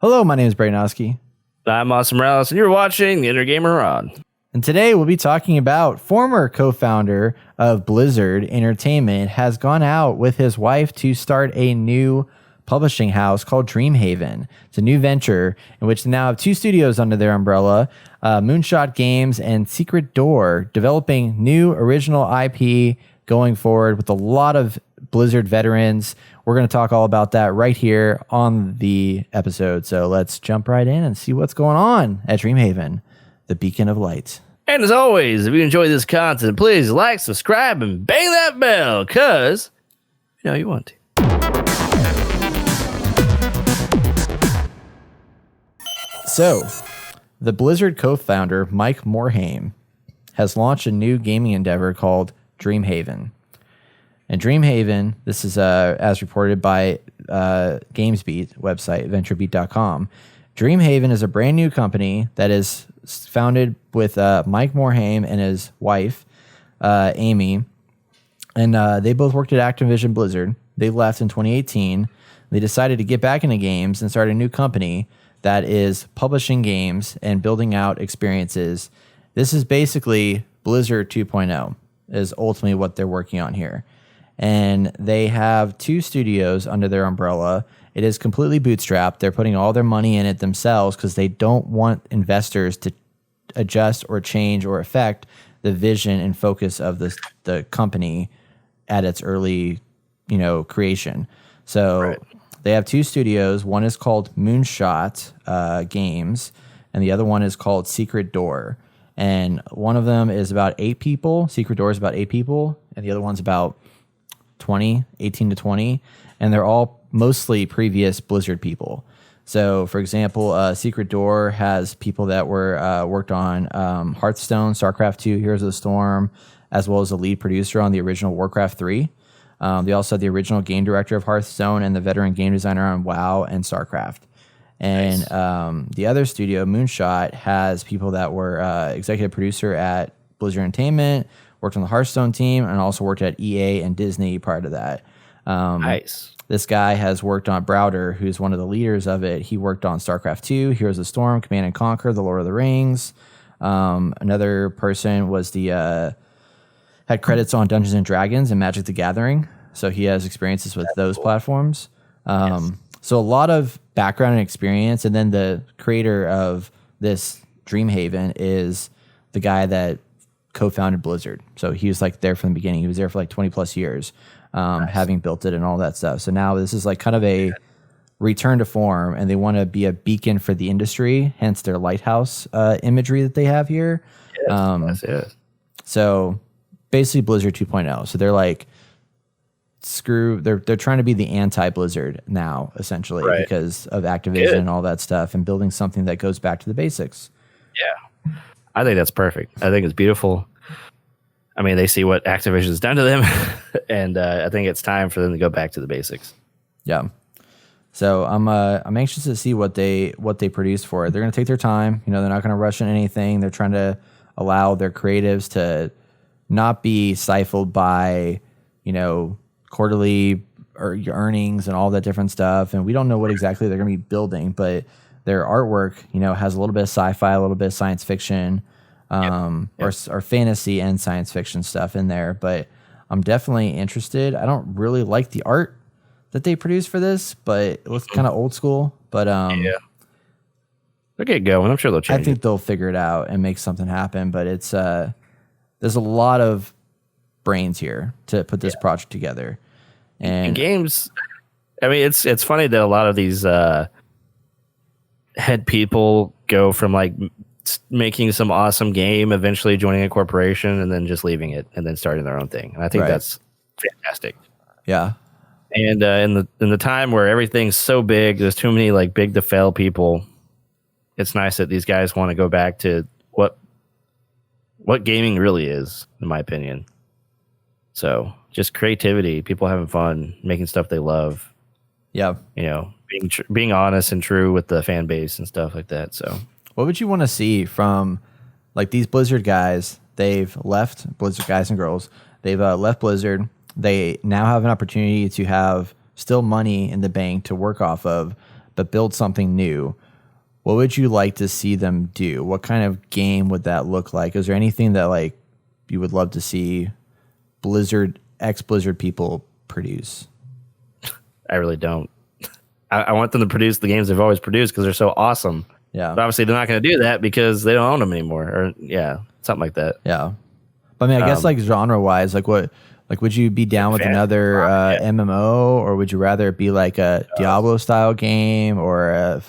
Hello, my name is Braynoski. I'm Austin Morales, and you're watching the Inner Gamer On. And today we'll be talking about former co-founder of Blizzard Entertainment has gone out with his wife to start a new publishing house called Dreamhaven. It's a new venture in which they now have two studios under their umbrella, Moonshot Games and Secret Door, developing new original IP going forward with a lot of Blizzard veterans. We're going to talk all about that right here on the episode. So let's jump right in and see what's going on at Dreamhaven, the beacon of light. And as always, if you enjoy this content, please like, subscribe, and bang that bell, because you know you want to. So, the Blizzard co-founder, Mike Morhaime, has launched a new gaming endeavor called Dreamhaven. And Dreamhaven, this is as reported by GamesBeat website, venturebeat.com. Dreamhaven is a brand new company that is founded with Mike Morhaime and his wife, Amy. And they both worked at Activision Blizzard. They left in 2018. They decided to get back into games and start a new company that is publishing games and building out experiences. This is basically Blizzard 2.0 is ultimately what they're working on here. And they have two studios under their umbrella. It is completely bootstrapped. They're putting all their money in it themselves because they don't want investors to adjust or change or affect the vision and focus of the company at its early, creation. So right. They have two studios. One is called Moonshot Games, and the other one is called Secret Door. And one of them is about 8 people. Secret Door is about 8 people, and the other one's about 18 to 20, and they're all mostly previous Blizzard people. So, for example, Secret Door has people that were worked on Hearthstone, StarCraft 2, Heroes of the Storm, as well as the lead producer on the original Warcraft 3. They also had the original game director of Hearthstone and the veteran game designer on WoW and StarCraft. And nice. The other studio, Moonshot, has people that were executive producer at Blizzard Entertainment, worked on the Hearthstone team, and also worked at EA and Disney prior to that. Nice. This guy has worked on Browder, who's one of the leaders of it. He worked on StarCraft 2, Heroes of the Storm, Command & Conquer, The Lord of the Rings. Another person was had credits on Dungeons & Dragons and Magic the Gathering, so he has experiences with those platforms. Yes. So a lot of background and experience, and then the creator of this Dreamhaven is the guy that co-founded Blizzard. So he was there from the beginning. He was there for 20 plus years, nice. Having built it and all that stuff. So now this is kind of a return to form, and they want to be a beacon for the industry, hence their lighthouse imagery that they have here. Yes, that's it. So basically Blizzard 2.0. So they're they're trying to be the anti-Blizzard now, essentially, right. Because of Activision and all that stuff, and building something that goes back to the basics. Yeah. I think that's perfect. I think it's beautiful. I mean, they see what Activision's done to them, and I think it's time for them to go back to the basics. Yeah. So I'm anxious to see what they produce for it. They're going to take their time. They're not going to rush in anything. They're trying to allow their creatives to not be stifled by quarterly or your earnings and all that different stuff. And we don't know what exactly they're going to be building, but their artwork, has a little bit of sci-fi, a little bit of science fiction, or fantasy and science fiction stuff in there. But I'm definitely interested. I don't really like the art that they produced for this, but it looks kind of old school. But they'll get going. I'm sure they'll change. I think they'll figure it out and make something happen. But it's there's a lot of brains here to put this project together. And games, I mean, it's funny that a lot of these head people go from making some awesome game, eventually joining a corporation, and then just leaving it and then starting their own thing. And I think that's fantastic. Yeah. And in the time where everything's so big, there's too many big to fail people. It's nice that these guys want to go back to what gaming really is, in my opinion. So just creativity, people having fun, making stuff they love. Yeah. Being honest and true with the fan base and stuff like that. So what would you want to see from these Blizzard guys? They've left, Blizzard guys and girls. They've left Blizzard. They now have an opportunity to have still money in the bank to work off of, but build something new, what would you like to see them do? What kind of game would that look like? Is there anything that like you would love to see ex-Blizzard people produce? I really don't. I want them to produce the games they've always produced because they're so awesome. Yeah. But obviously, they're not going to do that because they don't own them anymore, or something like that. Yeah. But I mean, I guess like genre-wise, like what, like would you be down with another MMO, or would you rather it be like a Diablo-style game or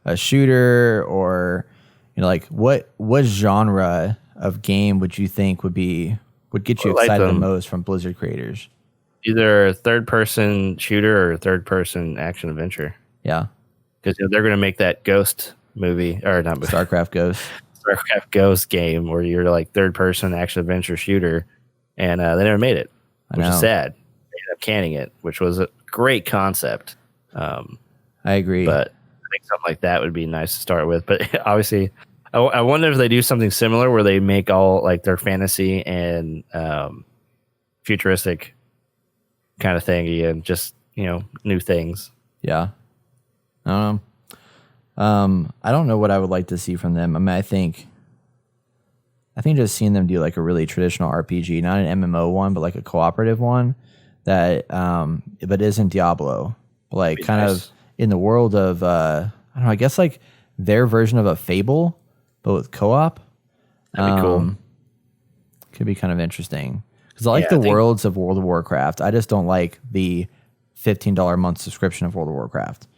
a shooter, or like what genre of game would you think would get you excited the most from Blizzard creators? Either a third-person shooter or third-person action-adventure. Yeah. Because they're going to make that Ghost movie, or not movie. StarCraft Ghost game where you're like third-person action-adventure shooter, and they never made it, which is sad. They ended up canning it, which was a great concept. I agree. But I think something like that would be nice to start with. But obviously, I wonder if they do something similar where they make all like their fantasy and futuristic kind of thing again, just new things. Yeah. I don't know what I would like to see from them. I mean, I think just seeing them do like a really traditional RPG, not an MMO one, but like a cooperative one that but isn't Diablo, like kind of in the world of I don't know, I guess like their version of a Fable, but with co-op. That'd be cool. Could be kind of interesting. Because I like the worlds of World of Warcraft. I just don't like the $15 a month subscription of World of Warcraft.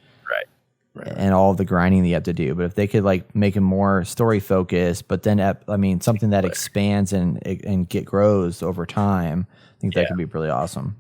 Right. And all the grinding that you have to do. But if they could like make it more story focused, but then something that expands and grows over time, I think that could be really awesome.